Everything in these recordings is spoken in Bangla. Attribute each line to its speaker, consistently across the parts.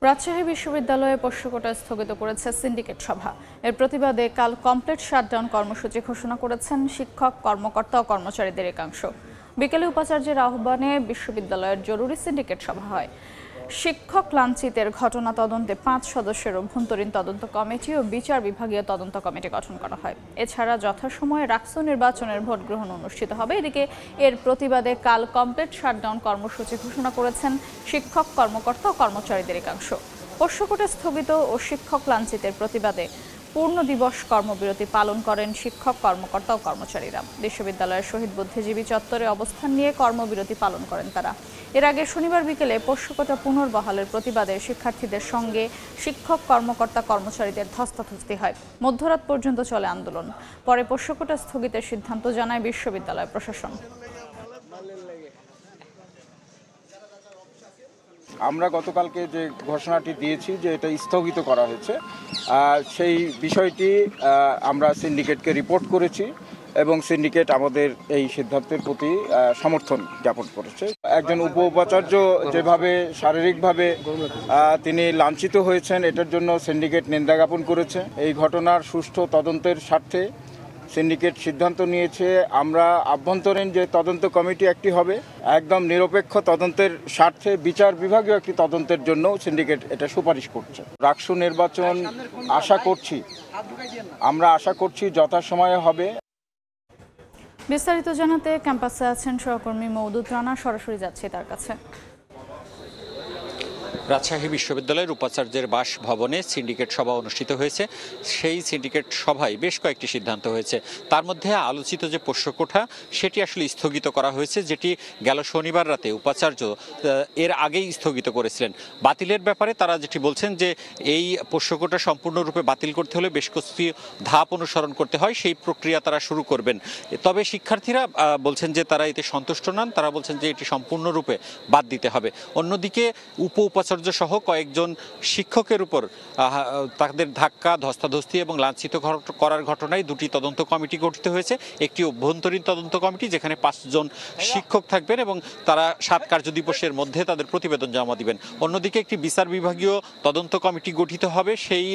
Speaker 1: রাজশাহী বিশ্ববিদ্যালয়ে পোষ্যকোটা স্থগিত করেছে সিন্ডিকেট সভা। এর প্রতিবাদে কাল কমপ্লিট শাটডাউন কর্মসূচি ঘোষণা করেছেন শিক্ষক, কর্মকর্তা ও কর্মচারীদের একাংশ। বিকেলে উপাচার্যের আহ্বানে বিশ্ববিদ্যালয়ের জরুরি সিন্ডিকেট সভা হয়। শিক্ষক লাঞ্ছিতের ঘটনা তদন্তে 5 সদস্যের অভ্যন্তরীণ তদন্ত কমিটি ও বিচার বিভাগীয় তদন্ত কমিটি গঠন করা হয়। এছাড়া যথাসময়ে রাকসু নির্বাচনের ভোট গ্রহণ অনুষ্ঠিত হবে। এদিকে এর প্রতিবাদে কাল কমপ্লিট শাটডাউন কর্মসূচি ঘোষণা করেছেন শিক্ষক, কর্মকর্তা ও কর্মচারীদের একাংশ। পোষ্যকোটা স্থগিত ও শিক্ষক লাঞ্ছিতের প্রতিবাদে পূর্ণ দিবস কর্মবিরতি পালন করেন শিক্ষক, কর্মকর্তা ও কর্মচারীরা। বিশ্ববিদ্যালয়ের শহীদ বুদ্ধিজীবী চত্বরে অবস্থান নিয়ে কর্মবিরতি পালন করেন তারা। এর আগে শনিবার বিকেলে পোষ্যকোটা পুনর্বহালের প্রতিবাদে শিক্ষার্থীদের সঙ্গে শিক্ষক, কর্মকর্তা, কর্মচারীদের ধস্তাধস্তি হয়। মধ্যরাত পর্যন্ত চলে আন্দোলন। পরে পোষ্যকোটা স্থগিতের সিদ্ধান্ত জানায় বিশ্ববিদ্যালয় প্রশাসন।
Speaker 2: আমরা গতকালকে যে ঘোষণাটি দিয়েছি যে এটা স্থগিত করা হয়েছে, সেই বিষয়টি আমরা সিন্ডিকেটকে রিপোর্ট করেছি এবং সিন্ডিকেট আমাদের এই সিদ্ধান্তের প্রতি সমর্থন জ্ঞাপন করেছে। একজন উপাচার্য যেভাবে শারীরিকভাবে তিনি লাঞ্ছিত হয়েছেন, এটার জন্য সিন্ডিকেট নিন্দা জ্ঞাপন করেছে। এই ঘটনার সুষ্ঠু তদন্তের স্বার্থে সিন্ডিকেট সিদ্ধান্ত নিয়েছে আমরা আভ্যন্তরীণ যে তদন্ত কমিটি একটি হবে, একদম নিরপেক্ষ তদন্তের স্বার্থে বিচার বিভাগীয় একটি তদন্তের জন্য সিন্ডিকেট এটা সুপারিশ করছে। রাকসু নির্বাচন আমরা আশা করছি যথাসময়ে হবে।
Speaker 1: বিস্তারিত জানাতে ক্যাম্পাসে আছেন সহকর্মী মওদুদ রানা, সরাসরি যাচ্ছে তার কাছে।
Speaker 3: রাজশাহী বিশ্ববিদ্যালয়ের উপাচার্যের বাসভবনে সিন্ডিকেট সভা অনুষ্ঠিত হয়েছে। সেই সিন্ডিকেট সভায় বেশ কয়েকটি সিদ্ধান্ত হয়েছে। তার মধ্যে আলোচিত যে পোষ্যকোঠা, সেটি আসলে স্থগিত করা হয়েছে, যেটি গেল শনিবার রাতে উপাচার্য এর আগেই স্থগিত করেছিলেন। বাতিলের ব্যাপারে তারা যেটি বলছেন যে এই পোষ্যকোঠা সম্পূর্ণরূপে বাতিল করতে হলে বেশ কিছু ধাপ অনুসরণ করতে হয়, সেই প্রক্রিয়া তারা শুরু করবেন। তবে শিক্ষার্থীরা বলছেন যে তারা এতে সন্তুষ্ট নন, তারা বলছেন যে এটি সম্পূর্ণরূপে বাদ দিতে হবে। অন্যদিকে উপাচার্য সহ কয়েকজন শিক্ষকের উপর তাদের ধাক্কা, ধস্তাধস্তি এবং লাঞ্ছিত করার ঘটনায় দুটি তদন্ত কমিটি গঠিত হয়েছে। একটি অভ্যন্তরীণ তদন্ত কমিটি যেখানে 5 জন শিক্ষক থাকবেন এবং তারা 7 কার্যদিবসের মধ্যে তাদের প্রতিবেদন জমা দিবেন। অন্যদিকে একটি বিচার বিভাগীয় তদন্ত কমিটি গঠিত হবে, সেই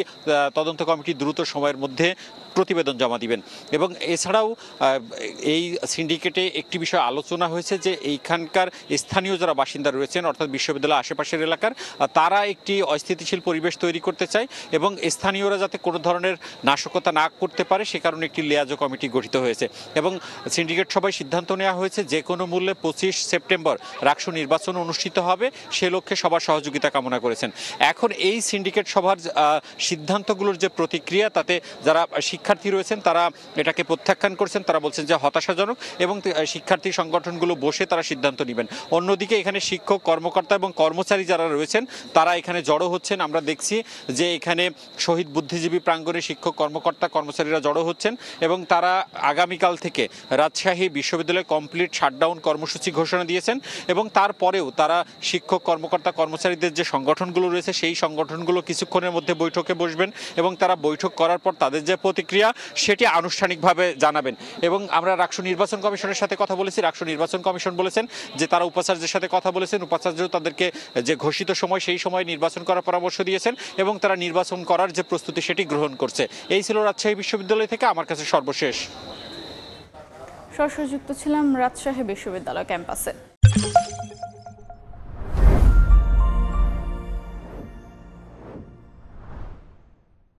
Speaker 3: তদন্ত কমিটি দ্রুত সময়ের মধ্যে প্রতিবেদন জমা দিবেন। এবং এছাড়াও এই সিন্ডিকেটে একটি বিষয় আলোচনা হয়েছে যে এইখানকার স্থানীয় যারা বাসিন্দা রয়েছেন, অর্থাৎ বিশ্ববিদ্যালয়ের আশেপাশের এলাকার, তারা একটি অস্থিতিশীল পরিবেশ তৈরি করতে চায় এবং স্থানীয়রা যাতে কোনো ধরনের নাশকতা না করতে পারে সে কারণে একটি লিয়াজো কমিটি গঠিত হয়েছে। এবং সিন্ডিকেট সভায় সিদ্ধান্ত নেওয়া হয়েছে যে কোনো মূল্যে 25 সেপ্টেম্বর রাকসু নির্বাচন অনুষ্ঠিত হবে, সে লক্ষ্যে সবার সহযোগিতা কামনা করেছেন। এখন এই সিন্ডিকেট সভার সিদ্ধান্তগুলোর যে প্রতিক্রিয়া, তাতে যারা শিক্ষার্থী রয়েছেন তারা এটাকে প্রত্যাখ্যান করছেন। তারা বলছেন যে হতাশাজনক এবং শিক্ষার্থী সংগঠনগুলো বসে তারা সিদ্ধান্ত নেবেন। অন্যদিকে এখানে শিক্ষক, কর্মকর্তা এবং কর্মচারী যারা রয়েছেন তারা এখানে জড়ো হচ্ছেন। আমরা দেখছি যে এখানে শহীদ বুদ্ধিজীবী প্রাঙ্গণে শিক্ষক, কর্মকর্তা, কর্মচারীরা জড়ো হচ্ছেন এবং তারা আগামীকাল থেকে রাজশাহী বিশ্ববিদ্যালয়ে কমপ্লিট শাটডাউন কর্মসূচি ঘোষণা দিয়েছেন। এবং তারপরেও তারা শিক্ষক, কর্মকর্তা, কর্মচারীদের যে সংগঠনগুলো রয়েছে সেই সংগঠনগুলো কিছুক্ষণের মধ্যে বৈঠকে বসবেন এবং তারা বৈঠক করার পর তাদের যে প্রতিক্রিয়া সেটি আনুষ্ঠানিকভাবে জানাবেন। এবং আমরা রাকসু নির্বাচন কমিশনের সাথে কথা বলেছি। রাকসু নির্বাচন কমিশন বলেছেন যে তারা উপাচার্যের সাথে কথা বলেছেন, উপাচার্য তাদেরকে যে ঘোষিত সময় সেই সময় নির্বাচন করার পরামর্শ দিয়েছেন এবং তারা নির্বাচন করার যে প্রস্তুতি সেটি গ্রহণ করছে। এই ছিল রাজশাহী বিশ্ববিদ্যালয় থেকে আমার কাছে সর্বশেষ।
Speaker 1: সরাসরি যুক্ত ছিলাম রাজশাহী বিশ্ববিদ্যালয় ক্যাম্পাসে।